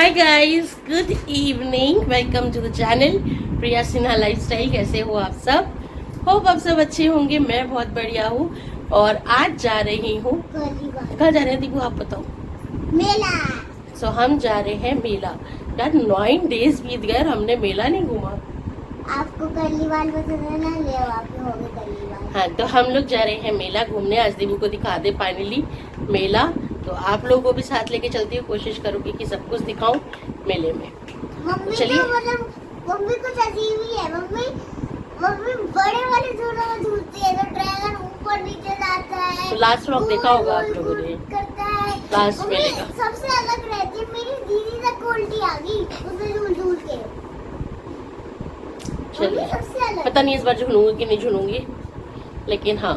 Hi guys, good evening, welcome to the channel Priya Sinha lifestyle. कैसे हो आप सब? होप आप सब अच्छे होंगे। मैं बहुत बढ़िया हूँ और आज जा रही हूँ। कहाँ जा रहे हैं दीपू, आप बताओ? मेला। हम जा रहे हैं मेला। यार 9 डेज बीत गए और हमने मेला नहीं घूमा। आपको कर्लीवाल पसंद है ना, ले आपके हो गए कर्लीवाल। हाँ, तो हम लोग जा रहे हैं मेला घूमने। आज दीपू को दिखा दे फाइनली मेला। तो आप लोगों को भी साथ लेके चलती हूँ, कोशिश करूँगी कि सब कुछ दिखाऊं मेले में। मम्मी चलिए। तो मतलब मम्मी कुछ अजीब ही है। मम्मी मम्मी बड़े वाले झूलों में झूलती है, तो ड्रैगन ऊपर नीचे जाता है। तो लास्ट व्लॉग देखा होगा आप लोगों ने, करता है लास्ट मम्मी। मेले का। सबसे अलग रहती है, मेरी दीदी तक उल्टी आ गई उसमें झूल झूल के। चलिए, सबसे अलग। पता नहीं इस बार झूलूंगी कि नहीं झूलूंगी, लेकिन हाँ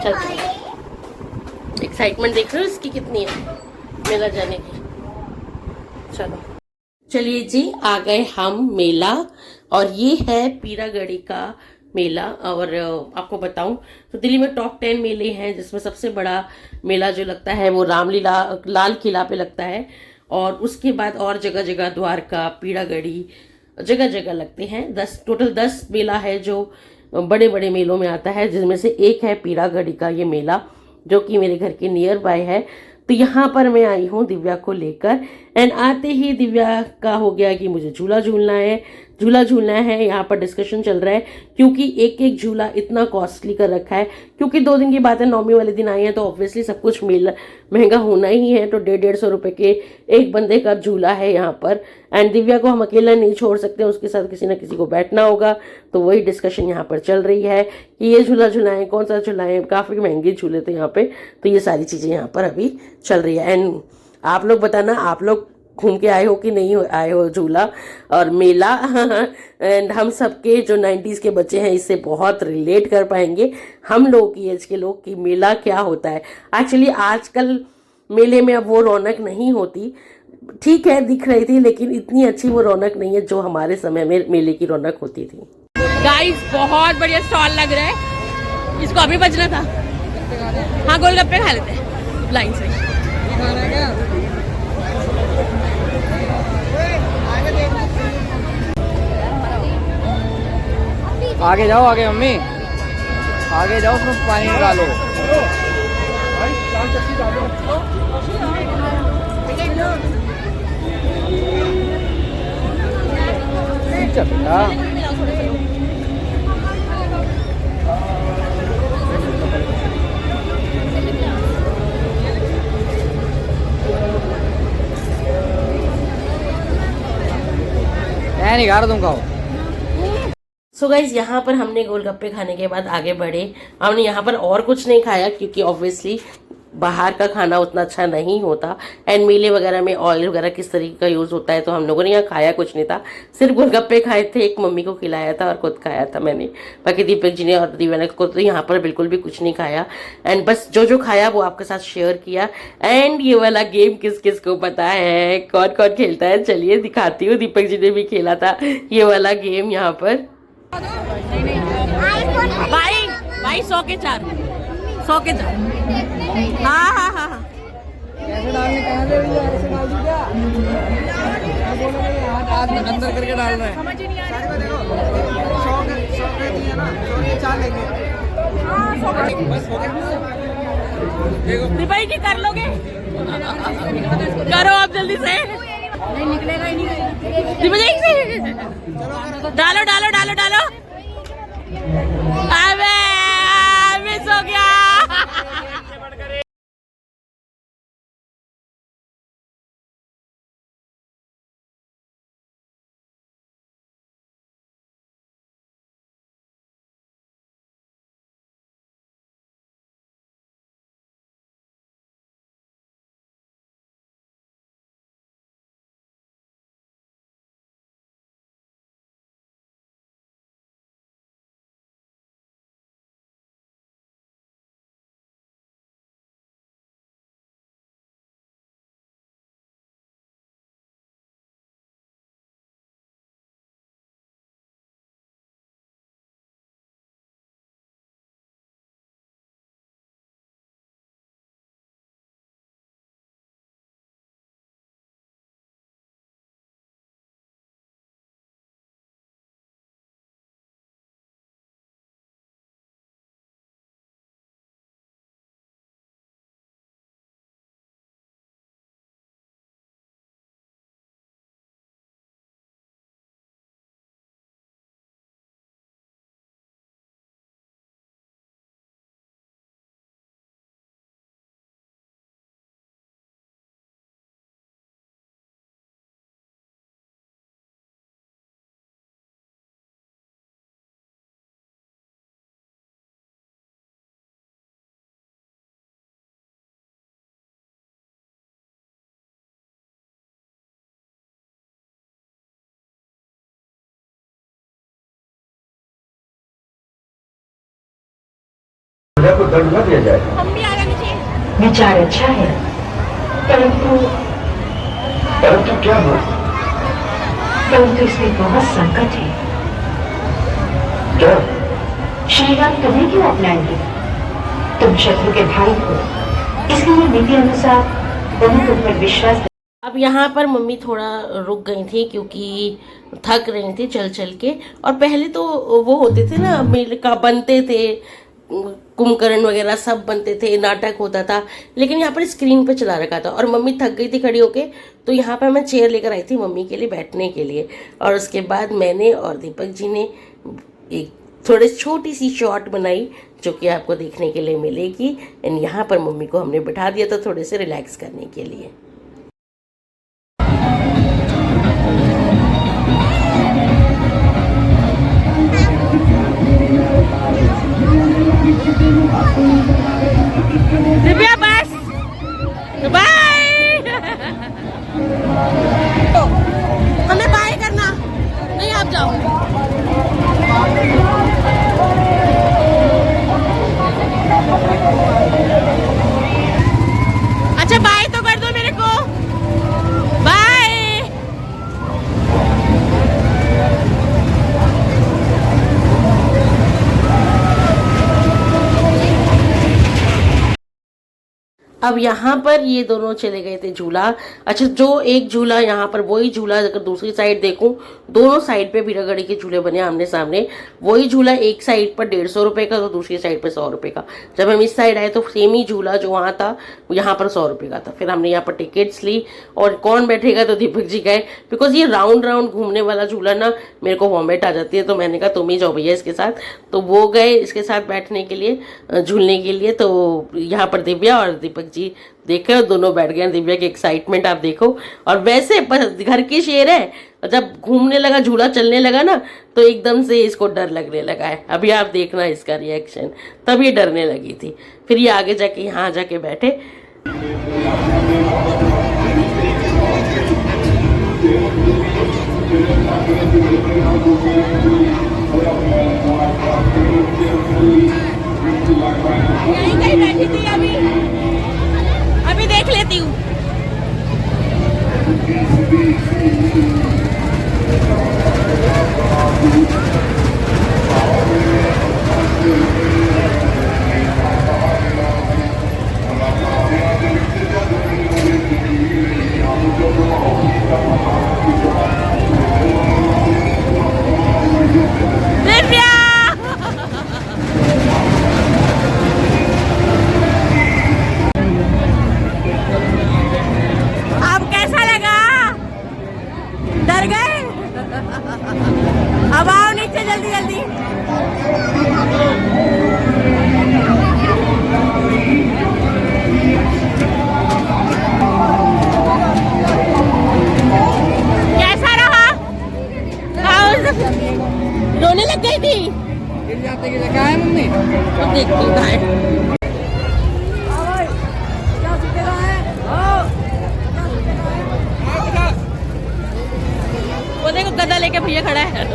चलते हैं। एक्साइटमेंट देख रहे हो इसकी कितनी है मेला जाने की। चलो चलिए जी, आ गए हम मेला। और ये है पीरागढ़ी का मेला। और आपको बताऊं तो दिल्ली में टॉप 10 मेले हैं, जिसमें सबसे बड़ा मेला जो लगता है वो रामलीला लाल किला पे लगता है। और उसके बाद और जगह जगह द्वारका, पीरागढ़ी, जगह जगह लगते हैं। 10 मेला है जो बड़े बड़े मेलों में आता है, जिसमें से एक है पीरागढ़ी का ये मेला, जो कि मेरे घर के नियर बाय है। तो यहाँ पर मैं आई हूँ दिव्या को लेकर। एंड आते ही दिव्या का हो गया कि मुझे झूला झूलना है, झूला झूलना है। यहाँ पर डिस्कशन चल रहा है क्योंकि एक एक झूला इतना कॉस्टली कर रखा है। क्योंकि 2 दिन की बात है, नौमी वाले दिन आए हैं, तो ऑब्वियसली सब कुछ महंगा होना ही है। तो 150-150 रुपए के एक बंदे का झूला है यहाँ पर। एंड दिव्या को हम अकेला नहीं छोड़ सकते, उसके साथ किसी ना किसी को बैठना होगा। तो वही डिस्कशन यहाँ पर चल रही है कि ये झूला झुलाएं, कौन सा झुलाएं। काफ़ी महंगे झूले थे यहाँ पे। तो ये सारी चीज़ें यहाँ पर अभी चल रही है। एंड आप लोग बताना, आप लोग घूम के आए हो कि नहीं आए हो झूला और मेला। एंड हम सबके जो 90s के बच्चे हैं इससे बहुत रिलेट कर पाएंगे, हम लोग की एज के लोग, कि मेला क्या होता है। एक्चुअली आजकल मेले में अब वो रौनक नहीं होती। ठीक है, दिख रही थी, लेकिन इतनी अच्छी वो रौनक नहीं है जो हमारे समय में मेले की रौनक होती थी। गाइस, बहुत बढ़िया स्टॉल लग रहा है। इसको अभी बजना था। हाँ, गोलगप्पे खा लेते हैं लाइन से। आगे जाओ, आगे मम्मी, आगे जाओ, उसमें पानी डालो। अच्छा बेटा, मैं नहीं खा रहा, तुम खाओ। सो गाइज, यहाँ पर हमने गोलगप्पे खाने के बाद आगे बढ़े। हमने यहाँ पर और कुछ नहीं खाया क्योंकि ऑब्वियसली बाहर का खाना उतना अच्छा नहीं होता। एंड मेले वगैरह में ऑयल वगैरह किस तरीके का यूज होता है, तो हम लोगों ने यहाँ खाया कुछ नहीं था। सिर्फ गोलगप्पे खाए थे, एक मम्मी को खिलाया था और खुद खाया था मैंने। बाकी दीपक जी ने और दिव्या को तो यहाँ पर बिल्कुल भी कुछ नहीं खाया। एंड बस जो जो खाया वो आपके साथ शेयर किया। एंड ये वाला गेम किस किस को पता है, कौन कौन खेलता है, चलिए दिखाती हूँ। दीपक जी ने भी खेला था ये वाला गेम यहाँ पर। भाई भाई, 100 के 4, 100 के 4। हाँ हाँ हाँ हाँ। कैसे डालने, कहाँ से ऐसे डाल दी क्या? मैं बोल रहा हूँ हाथ अंदर करके डाल रहे हैं। समझ ही नहीं आ रहा। देखो 100 के दिए ना, 100 के 4 लेंगे। बस हो गया। भाई की कर लोगे, करो आप जल्दी से। नहीं निकलेगा ही नहीं। डालो डालो डालो डालो। अबे मिस हो गया। प्रजा को दंड न दिया जाए। विचार अच्छा है, परंतु क्या हो? परंतु इसमें बहुत संकट है। क्या? श्री राम तुम्हें क्यों अपनाएंगे? तुम शत्रु के भाई हो, इसलिए नीति अनुसार उन्हें तुम पर विश्वास। अब यहाँ पर मम्मी थोड़ा रुक गई थी क्योंकि थक रही थी चल चल के। और पहले तो वो होते थे ना, मेले का बनते थे, कुंभकर्ण वगैरह सब बनते थे, नाटक होता था, लेकिन यहाँ पर स्क्रीन पे चला रखा था। और मम्मी थक गई थी खड़ी होके, तो यहाँ पर मैं चेयर लेकर आई थी मम्मी के लिए बैठने के लिए। और उसके बाद मैंने और दीपक जी ने एक थोड़ी छोटी सी शॉट बनाई जो कि आपको देखने के लिए मिलेगी। एंड यहाँ पर मम्मी को हमने बिठा दिया था थोड़े से रिलैक्स करने के लिए। दिव्या बस बाय। हमें बाय करना नहीं, आप जाओ। अच्छा बाय तो कर दो मेरे को, बाय। अब यहाँ पर ये दोनों चले गए थे झूला। अच्छा, जो एक झूला यहाँ पर, वही झूला अगर दूसरी साइड देखूं, दोनों साइड पे बीरागढ़ी के झूले बने आमने सामने। वही झूला एक साइड पर 150 रुपए का, तो दूसरी साइड पे 100 रुपए का। जब हम इस साइड आए तो सेम ही झूला जो वहाँ था यहाँ पर 100 रुपए का था। फिर हमने यहाँ पर टिकट्स ली। और कौन बैठेगा, तो दीपक जी गए, बिकॉज ये राउंड राउंड घूमने वाला झूला ना मेरे को वॉमिट आ जाती है। तो मैंने कहा तुम ही जाओ भैया इसके साथ। तो वो गए इसके साथ बैठने के लिए, झूलने के लिए। तो यहाँ पर दिव्या और दीपक जी देखो, दोनों बैठ गए। दिव्या की एक्साइटमेंट आप देखो। और वैसे बस घर की शेर है, जब घूमने लगा, झूला चलने लगा ना, तो एकदम से इसको डर लगने लगा है। अभी आप देखना इसका रिएक्शन। तब ये डरने लगी थी। फिर ये आगे जाके यहाँ जाके बैठे। यहीं कहीं बैठी थी, अभी देख लेती हूँ। अब आओ नीचे जल्दी जल्दी। कैसा रहा? रोने लग गई थी। गिर जाते की देखा है मम्मी? तो देखती हूँ है। वो देखो गदा लेके भैया खड़ा है।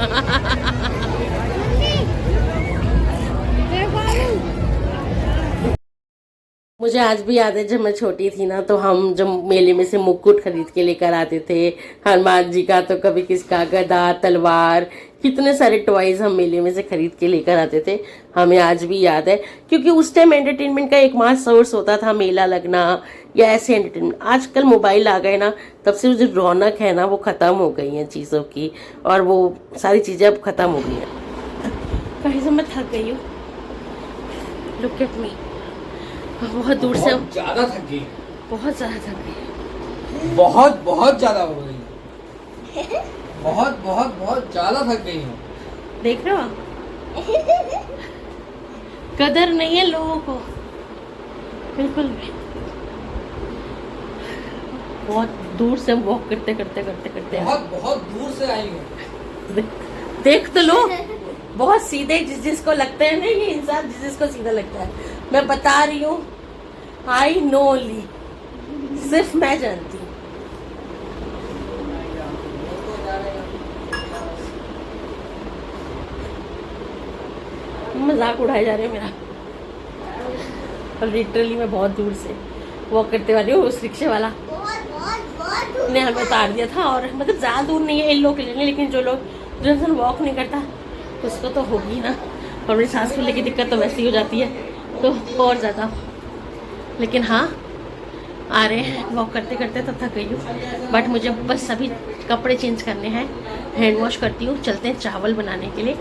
मुझे आज भी याद है जब मैं छोटी थी ना, तो हम जब मेले में से मुकुट खरीद के लेकर आते थे, हनुमान जी का, तो कभी किसका गदा, तलवार, कितने सारे टॉयज हम मेले में से खरीद के लेकर आते थे। हमें आज भी याद है, क्योंकि उस टाइम एंटरटेनमेंट का एकमात्र सोर्स होता था मेला लगना या ऐसे एंटरटेनमेंट। आजकल मोबाइल आ गए ना, तब से जो रौनक है ना वो ख़त्म हो गई है चीज़ों की, और वो सारी चीज़ें अब ख़त्म हो गई हैं। कहीं से मैं थक गई हूँ। Look at me. बहुत दूर से ज्यादा थक गई, बहुत ज़्यादा थक गई, बहुत बहुत ज्यादा हो गई, बहुत बहुत बहुत ज्यादा थक गई हूँ। देख रहे हो, कदर नहीं है लोगों को बिल्कुल भी। बहुत दूर से वॉक करते करते करते करते बहुत बहुत दूर से आई हूँ। देख तो लो, बहुत सीधे जिसको लगता है ना, ये इंसान जिसको सीधा लगता है। मैं बता रही हूँ, आई नो ओनली, सिर्फ मैं जानती हूँ। मजाक उड़ाए जा रहे हैं मेरा। और लिटरली मैं बहुत दूर से वॉक करते वाली हूँ। उस रिक्शे वाला बहुत ने हमें उतार दिया था, और मतलब ज़्यादा दूर नहीं है इन लोग के लिए, लेकिन जो इंसान वॉक नहीं करता उसको तो होगी ना। और मेरी सांस फूलने की दिक्कत तो वैसे ही हो जाती है, तो और ज़्यादा। लेकिन हाँ, आ रहे हैं वॉक करते करते, तो थक गई हूँ। बट मुझे बस अभी कपड़े चेंज करने हैं, हैंड वॉश करती हूँ, चलते हैं चावल बनाने के लिए।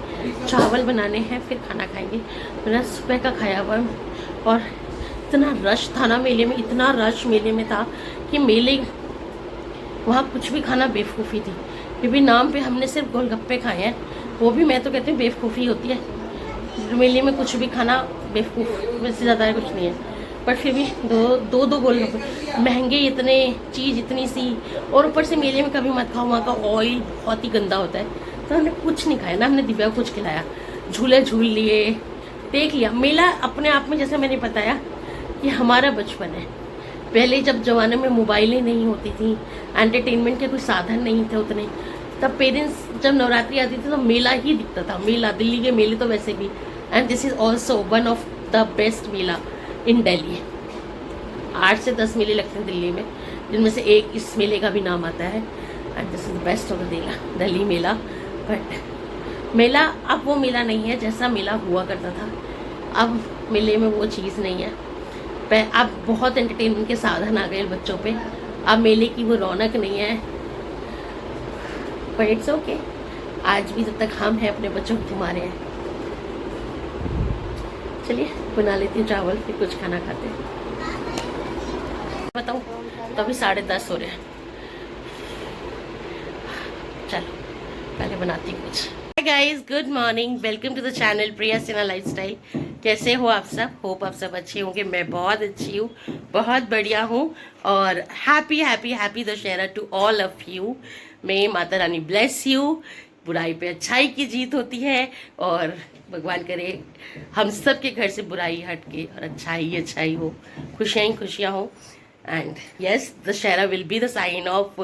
चावल बनाने हैं, फिर खाना खाएंगे। मेरा सुबह का खाया हुआ, और इतना रश था ना मेले में, इतना रश मेले में था कि मेले वहाँ कुछ भी खाना बेवकूफ़ी थी। क्योंकि नाम पे हमने सिर्फ गोलगप्पे खाए हैं, वो भी मैं तो कहती हूँ बेवकूफ़ी होती है। मेले में कुछ भी खाना बेवकूफ़, वैसे ज़्यादा कुछ नहीं है। पर फिर भी दो गोलगप्पे महंगे, इतने चीज़ इतनी सी, और ऊपर से मेले में कभी मत खाओ, वहाँ का ऑयल बहुत ही गंदा होता है। तो हमने कुछ नहीं खाया ना, हमने दिव्या को कुछ खिलाया, झूले झूल लिए, देख लिया। मेला अपने आप में, जैसे मैंने बताया, कि हमारा बचपन है। पहले जब ज़माने में मोबाइलें नहीं होती थी, एंटरटेनमेंट के कोई साधन नहीं थे उतने, तब पेरेंट्स जब नवरात्रि आती थी तो मेला ही दिखता था। मेला, दिल्ली के मेले तो वैसे भी, and this is also one of the best mela in Delhi. 8 से 10 मेले लगते हैं दिल्ली में, जिनमें से एक इस मेले का भी नाम आता है, and this is the best of the Delhi mela. But मेला अब वो मेला नहीं है जैसा मेला हुआ करता था। अब मेले में वो चीज़ नहीं है। अब बहुत एंटरटेनमेंट के साधन आ गए बच्चों पे, अब मेले की वो रौनक नहीं है। बट इट्स ओके, आज भी जब तक हम हैं अपने बच्चों को घुमा रहे हैं। चलिए बना लेती हूँ चावल, फिर कुछ खाना खाते हैं। बताऊँ तो अभी 10:30 हो रहे हैं। चलो पहले बनाती हूँ कुछ। Hi guys, good morning, welcome to the channel Priya Sinha lifestyle. कैसे हो आप सब? होप आप सब अच्छे होंगे। मैं बहुत अच्छी हूँ, बहुत बढ़िया हूँ। और happy happy happy Dussehra to all of you. मैं माता रानी ब्लेस यू। बुराई पे अच्छाई की जीत होती है, और भगवान करे हम सब के घर से बुराई हट के और अच्छाई अच्छाई हो, खुशियाँ ही खुशियाँ हो। And yes, Dussehra will be the sign of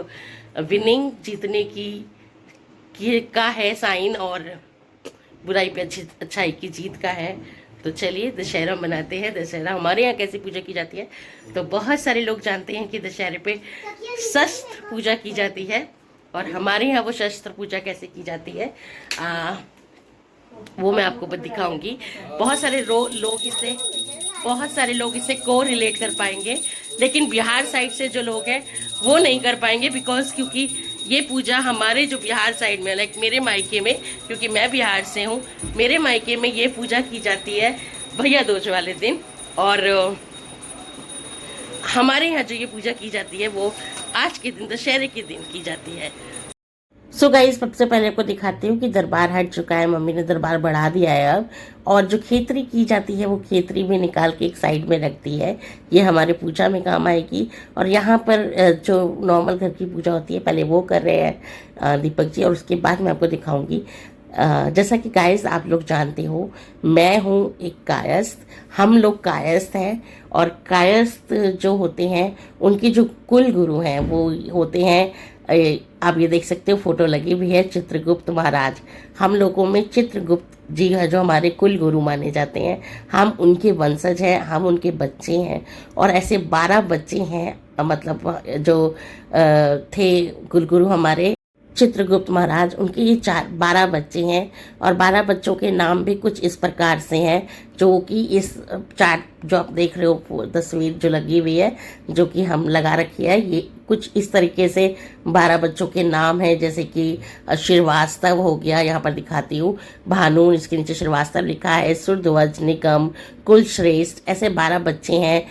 winning, जीतने की का है साइन, और बुराई पे अच्छाई की जीत का है। तो चलिए दशहरा मनाते हैं। दशहरा हमारे यहाँ कैसे पूजा की जाती है, तो बहुत सारे लोग जानते हैं कि दशहरे पे शस्त्र पूजा की जाती है, और हमारे यहाँ वो शस्त्र पूजा कैसे की जाती है वो मैं आपको दिखाऊंगी। बहुत सारे लोग इससे को रिलेट कर पाएंगे, लेकिन बिहार साइड से जो लोग हैं वो नहीं कर पाएंगे, बिकॉज क्योंकि ये पूजा हमारे जो बिहार साइड में, लाइक मेरे मायके में, क्योंकि मैं बिहार से हूँ, मेरे मायके में ये पूजा की जाती है भैया दूज वाले दिन। और हमारे यहाँ जो ये पूजा की जाती है वो आज के दिन, दशहरे के दिन की जाती है। सो गाइस, सबसे पहले आपको दिखाती हूँ कि दरबार हट चुका है, मम्मी ने दरबार बढ़ा दिया है अब। और जो खेतरी की जाती है वो खेतरी में निकाल के एक साइड में रखती है, ये हमारे पूजा में काम आएगी। और यहाँ पर जो नॉर्मल घर की पूजा होती है पहले वो कर रहे हैं दीपक जी, और उसके बाद मैं आपको दिखाऊंगी। जैसा कि गाइस आप लोग जानते हो, मैं हूँ एक कायस्थ, हम लोग कायस्थ हैं। और कायस्थ जो होते हैं उनके जो कुल गुरु हैं वो होते हैं, आप ये देख सकते हो फोटो लगी हुई है, चित्रगुप्त महाराज। हम लोगों में चित्रगुप्त जी है जो हमारे कुल गुरु माने जाते हैं। हम उनके वंशज हैं, हम उनके बच्चे हैं। और ऐसे 12 बच्चे हैं, मतलब जो थे कुलगुरु हमारे चित्रगुप्त महाराज, उनके ये 12 बच्चे हैं। और 12 बच्चों के नाम भी कुछ इस प्रकार से हैं, जो कि इस चार्ट जो आप देख रहे हो, तस्वीर जो लगी हुई है, जो कि हम लगा रखी है, ये कुछ इस तरीके से 12 बच्चों के नाम हैं। जैसे कि श्रीवास्तव हो गया, यहाँ पर दिखाती हूँ, भानु, इसके नीचे श्रीवास्तव लिखा है, सूर्यध्वज, निगम, कुलश्रेष्ठ, ऐसे 12 बच्चे हैं,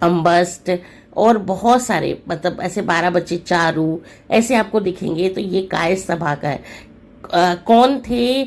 अम्बस्ट, और बहुत सारे, मतलब ऐसे 12 बच्चे, चारू, ऐसे आपको दिखेंगे। तो ये कायस्थ सभा का है। कौन थे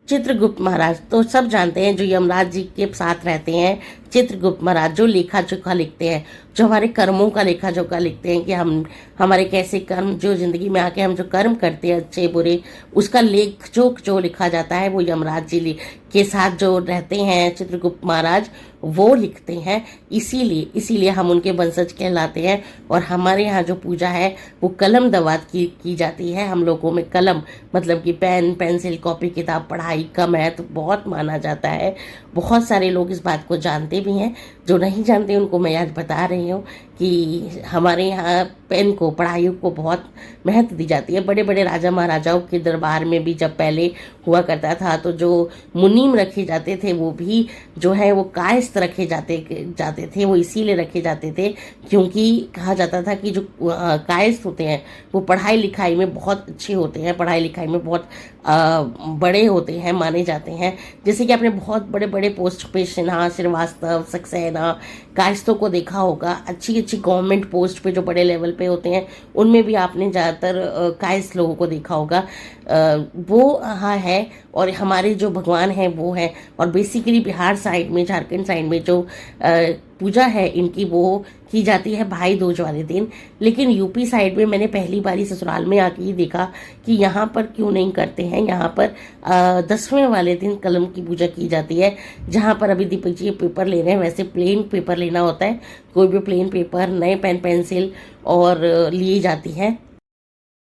चित्रगुप्त महाराज? तो सब जानते हैं, जो यमराज जी के साथ रहते हैं, चित्रगुप्त महाराज जो लेखा जोखा लिखते हैं, जो हमारे कर्मों का लेखा जोखा लिखते हैं कि हम हमारे कैसे कर्म, जो ज़िंदगी में आके हम जो कर्म करते हैं अच्छे बुरे, उसका लेख जोख जो लिखा जाता है वो यमराज जी के साथ जो रहते हैं चित्रगुप्त महाराज, वो लिखते हैं। इसीलिए हम उनके वंशज कहलाते हैं। और हमारे यहाँ जो पूजा है वो कलम दवात की जाती है। हम लोगों में कलम मतलब कि पेन पेंसिल कॉपी किताब पढ़ाई का महत्व बहुत माना जाता है। बहुत सारे लोग इस बात को जानते भी हैं, जो नहीं जानते उनको मैं आज बता रही हूँ कि हमारे यहाँ पेन को, पढ़ाई को बहुत महत्व दी जाती है। बड़े बड़े राजा महाराजाओं के दरबार में भी जब पहले हुआ करता था तो जो मुनीम रखे जाते थे वो भी जो है वो कायस्थ रखे जाते थे। वो इसीलिए रखे जाते थे क्योंकि कहा जाता था कि जो कायस्थ होते हैं वो पढ़ाई लिखाई में बहुत अच्छे होते हैं, पढ़ाई लिखाई में बहुत बड़े होते हैं, माने जाते हैं। जैसे कि आपने बहुत बड़े बड़े पोस्ट पे सिन्हा, श्रीवास्तव, सक्सेना, कायस्थों को देखा होगा। अच्छी अच्छी गवर्नमेंट पोस्ट पे जो बड़े लेवल पे होते हैं उनमें भी आपने ज़्यादातर कायस्थ लोगों को देखा होगा। वो हाँ है। और हमारे जो भगवान हैं वो हैं। और बेसिकली बिहार साइड में, झारखंड साइड में जो पूजा है इनकी वो की जाती है भाई दूज वाले दिन। लेकिन यूपी साइड में मैंने पहली बारी ससुराल में आके ही देखा कि यहाँ पर क्यों नहीं करते हैं। यहाँ पर 10वें वाले दिन कलम की पूजा की जाती है। जहाँ पर अभी दीपक जी पेपर ले रहे हैं वैसे प्लेन पेपर लेना होता है। कोई भी प्लेन पेपर, नए पेन पेंसिल और लिए जाती है।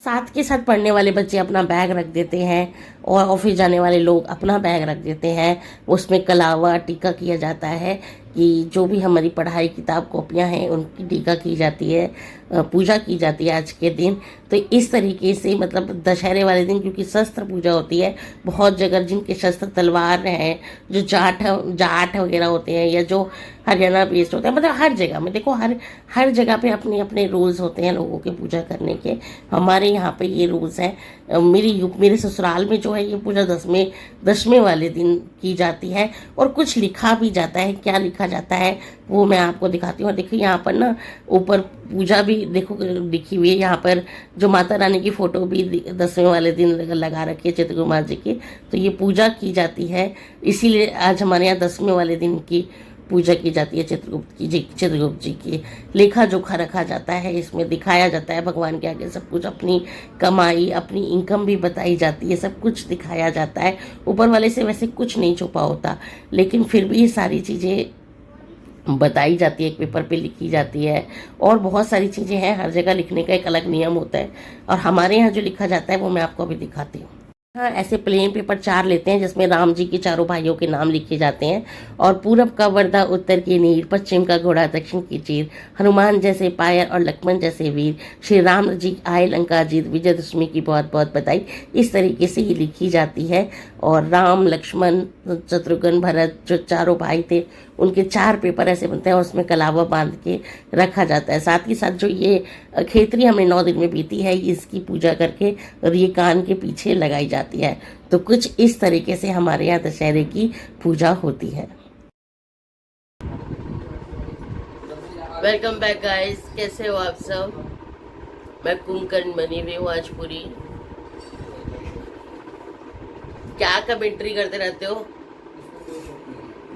साथ के साथ पढ़ने वाले बच्चे अपना बैग रख देते हैं और ऑफिस जाने वाले लोग अपना बैग रख देते हैं। उसमें कलावा टीका किया जाता है कि जो भी हमारी पढ़ाई किताब कॉपियाँ हैं उनकी टीका की जाती है, पूजा की जाती है आज के दिन। तो इस तरीके से मतलब दशहरे वाले दिन क्योंकि शस्त्र पूजा होती है, बहुत जगह जिनके शस्त्र तलवार हैं, जो जाट वगैरह होते हैं या जो हरियाणा बेस्ड होते हैं, मतलब हर जगह में देखो हर जगह पे अपने अपने रूल्स होते हैं लोगों के पूजा करने के। हमारे यहाँ पे ये रूल्स हैं। मेरे ससुराल में जो है ये पूजा 10वें वाले दिन की जाती है। और कुछ लिखा भी जाता है। क्या लिखा जाता है वो मैं आपको दिखाती हूँ। देखिए यहाँ पर ना ऊपर पूजा भी देखो लिखी हुई है। यहाँ पर जो माता रानी की फ़ोटो भी 10वें वाले दिन लगा रखी है चित्रगुप्त महाराज जी की। तो ये पूजा की जाती है, इसीलिए आज हमारे यहाँ 10वें वाले दिन की पूजा की जाती है चित्रगुप्त जी की। लेखा जोखा रखा जाता है, इसमें दिखाया जाता है भगवान के आगे सब कुछ, अपनी कमाई अपनी इनकम भी बताई जाती है, सब कुछ दिखाया जाता है। ऊपर वाले से वैसे कुछ नहीं छुपा होता, लेकिन फिर भी ये सारी चीज़ें बताई जाती है, एक पेपर पे लिखी जाती है। और बहुत सारी चीज़ें हैं, हर जगह लिखने का एक अलग नियम होता है। और हमारे यहाँ जो लिखा जाता है वो मैं आपको अभी दिखाती हूँ। हाँ, ऐसे प्लेन पेपर 4 लेते हैं जिसमें राम जी के चारों भाइयों के नाम लिखे जाते हैं। और पूरब का वर्दा, उत्तर की नीर, पश्चिम का घोड़ा, दक्षिण की चीर, हनुमान जैसे पायर और लक्ष्मण जैसे वीर, श्री राम जी आए लंका जीत, विजयदशमी की बहुत बहुत बधाई। इस तरीके से ये लिखी जाती है। और राम, लक्ष्मण, शत्रुघ्न, भरत जो चारों भाई थे उनके 4 पेपर ऐसे बनते हैं और उसमें कलावा बांध के रखा जाता है। साथ ही साथ जो ये खेतरी हमें 9 दिन में बीती है इसकी पूजा करके और ये कान के पीछे लगाई जाती है। तो कुछ इस तरीके से हमारे यहाँ दशहरे की पूजा होती है। वेलकम बैक गाइस, कैसे हो आप सब। मैं कुंकर्ण बनी हुई हूँ आज पूरी। क्या कमेंट्री करते रहते हो,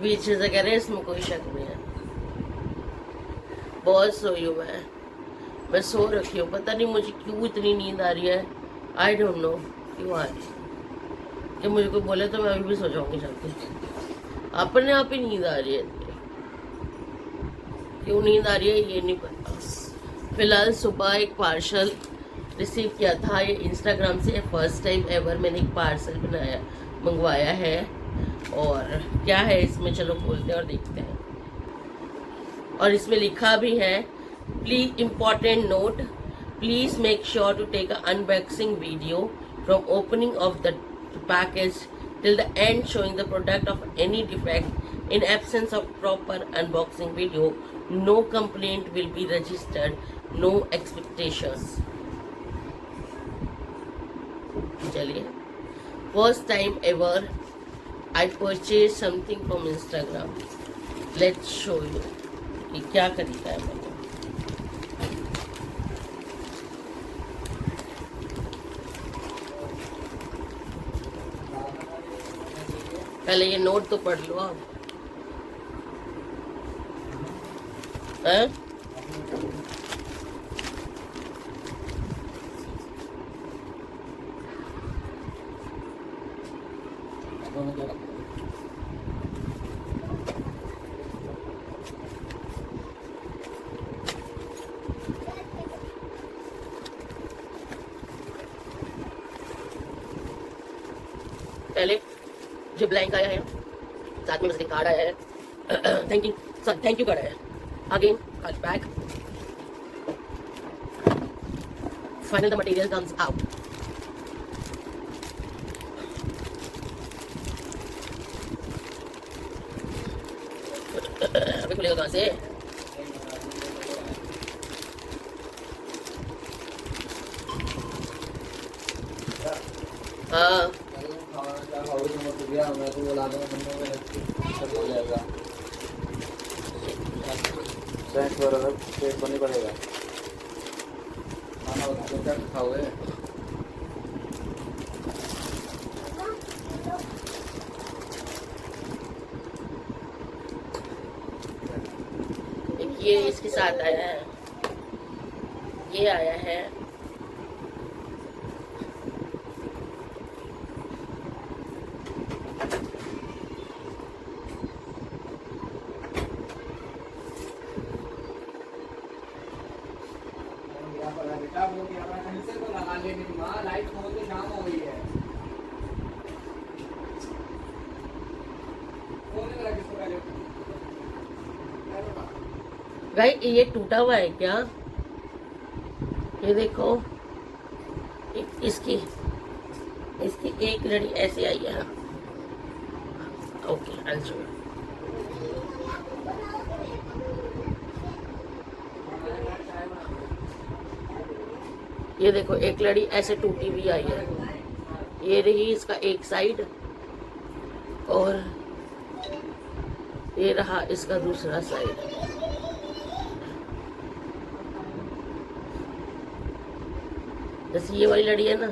बीच से कह रहे हैं इसमें कोई शक नहीं है। बहुत सोई हूँ मैं सो रखी हूँ। पता नहीं मुझे क्यों इतनी नींद आ रही है, आई डोंट नो क्यों आ रही है। जब मुझे कोई बोले तो मैं अभी भी सो जाऊंगी जाके। अपने आप ही नींद आ रही है, क्यों नींद आ रही है ये नहीं पता। फिलहाल सुबह एक पार्सल रिसीव किया था, ये इंस्टाग्राम से फर्स्ट टाइम एवर मैंने एक पार्सल मंगवाया है। और क्या है इसमें, चलो खोलते हैं और देखते हैं। और इसमें लिखा भी है, please important note, please make sure to take a unboxing video from opening of the package till the end showing the product of any defect. In absence of proper unboxing video, no complaint will be registered, no expectations. चलिए, first time ever I purchased something from Instagram. Let's show you कि क्या खरीदा है मैंने। पहले ये note तो पढ़ लो आप। पहले जो ब्लैंक आया है, साथ में उसके कार्ड आया है, थैंक यू कार्ड आया है, again card back, final the material comes out. अभी खुलेगा कहाँ से? हाँ नहीं पड़ेगा खाना खाओगे। ये इसके साथ आया है, ये आया है, बेटा वो से तो लगा लेनी माँ, लाइट खोल के शाम हो गई है। गाइस ये टूटा हुआ है क्या? ये देखो, इसकी एक लड़ी ऐसे आई है। Okay, I show. ये देखो, एक लड़ी ऐसे टूटी हुई आई है। ये रही इसका एक साइड और ये रहा इसका दूसरा साइड। जैसे ये वाली लड़ी है ना,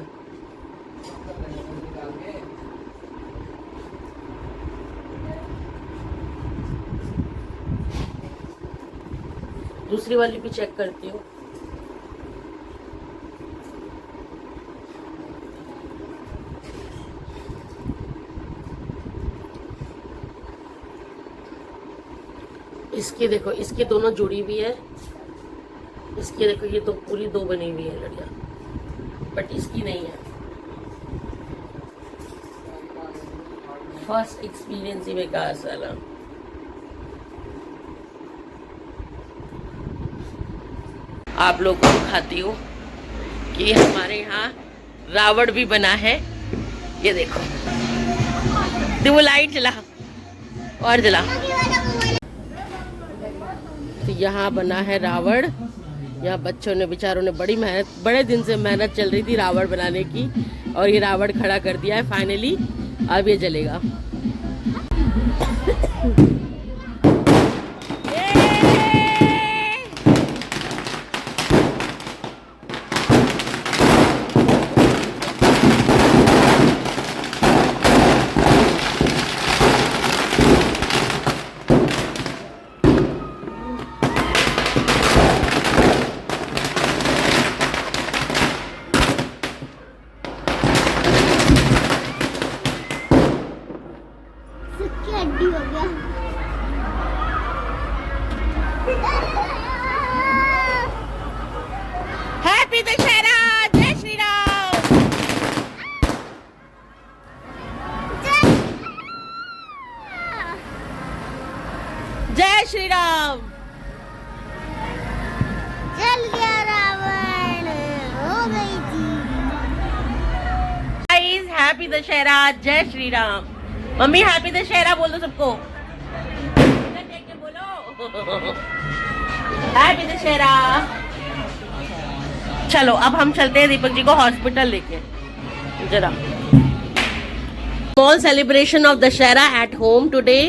दूसरी वाली भी चेक करती हूँ। इसकी देखो, इसकी दोनों जुड़ी हुई है। इसकी देखो, ये तो पूरी दो बनी हुई है लड़ियाँ, बट इसकी नहीं है। फर्स्ट एक्सपीरियंस ही बेकार साला। आप लोगों को दिखाती हूँ कि हमारे यहाँ रावण भी बना है। ये देखो, तो वो लाइट जला और जला। तो यहाँ बना है रावण। यहाँ बच्चों ने, बेचारों ने बड़े दिन से मेहनत चल रही थी रावण बनाने की, और ये रावण खड़ा कर दिया है फाइनली। अब ये जलेगा। हड्डी हो गया। हैप्पी दशहरा, जय श्री राम। जय श्री राम। जल गया रावण, हो गई थी। गाइस, हैप्पी दशहरा, जय श्री राम। मम्मी हैप्पी दशहरा बोल दो सबको। टेक के बोलो हैप्पी दशहरा। चलो अब हम चलते हैं दीपक जी को हॉस्पिटल लेके। जरा small celebration of Dussehra at home today.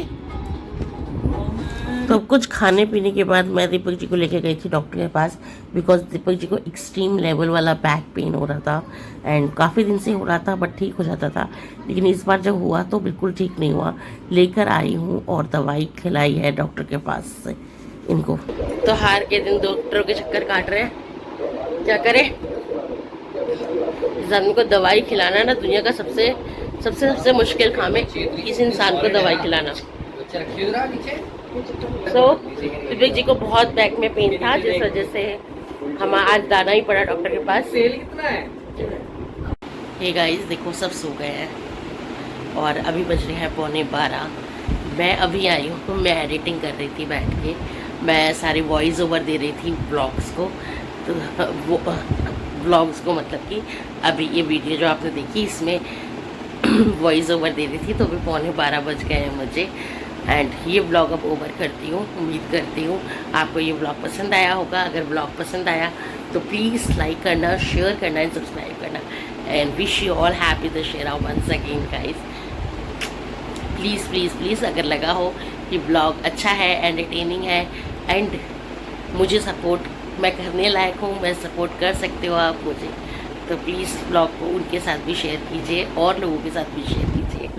तो कुछ खाने पीने के बाद मैं दीपक जी को लेके गई थी डॉक्टर के पास, बिकॉज दीपक जी को एक्सट्रीम लेवल वाला बैक पेन हो रहा था एंड काफ़ी दिन से हो रहा था, बट ठीक हो जाता था। लेकिन इस बार जब हुआ तो बिल्कुल ठीक नहीं हुआ। लेकर आई हूँ और दवाई खिलाई है डॉक्टर के पास से इनको। तो हार के दिन डॉक्टरों के चक्कर काट रहे हैं, क्या करें। इस आदमी को दवाई खिलाना ना दुनिया का सबसे सबसे मुश्किल काम है इस इंसान को दवाई खिलाना। सो विवेक जी को बहुत बैक में पेन था, जिस वजह से हम आज जाना ही पड़ा डॉक्टर के पास। सेल कितना है? ये गाइस देखो सब सो गए हैं और अभी बज रहे हैं 11:15। मैं अभी आई हूँ, मैं एडिटिंग कर रही थी बैठ के, मैं सारे वॉइस ओवर दे रही थी ब्लॉग्स को। तो वो ब्लॉग्स को मतलब कि अभी ये वीडियो जो आपने देखी इसमें वॉइस ओवर दे रही थी, तो अभी 11:15 बज गए हैं मुझे। एंड ये ब्लॉग अब ओवर करती हूँ। उम्मीद करती हूँ आपको ये ब्लॉग पसंद आया होगा। अगर ब्लॉग पसंद आया तो प्लीज़ लाइक करना, शेयर करना एंड सब्सक्राइब करना। And wish you all happy Dussehra once again guys. Please please please अगर लगा हो कि ब्लॉग अच्छा है, एंटरटेनिंग है एंड मुझे सपोर्ट मैं करने लायक हूँ, मैं सपोर्ट कर सकते हो आप मुझे, तो प्लीज़ ब्लॉग को उनके साथ भी शेयर कीजिए और लोगों के साथ भी शेयर कीजिए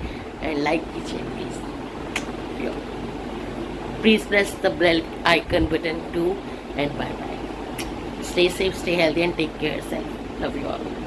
एंड लाइक कीजिए please. Please press the bell icon button too and bye bye. Stay safe, stay healthy and take care of yourself. Love you all.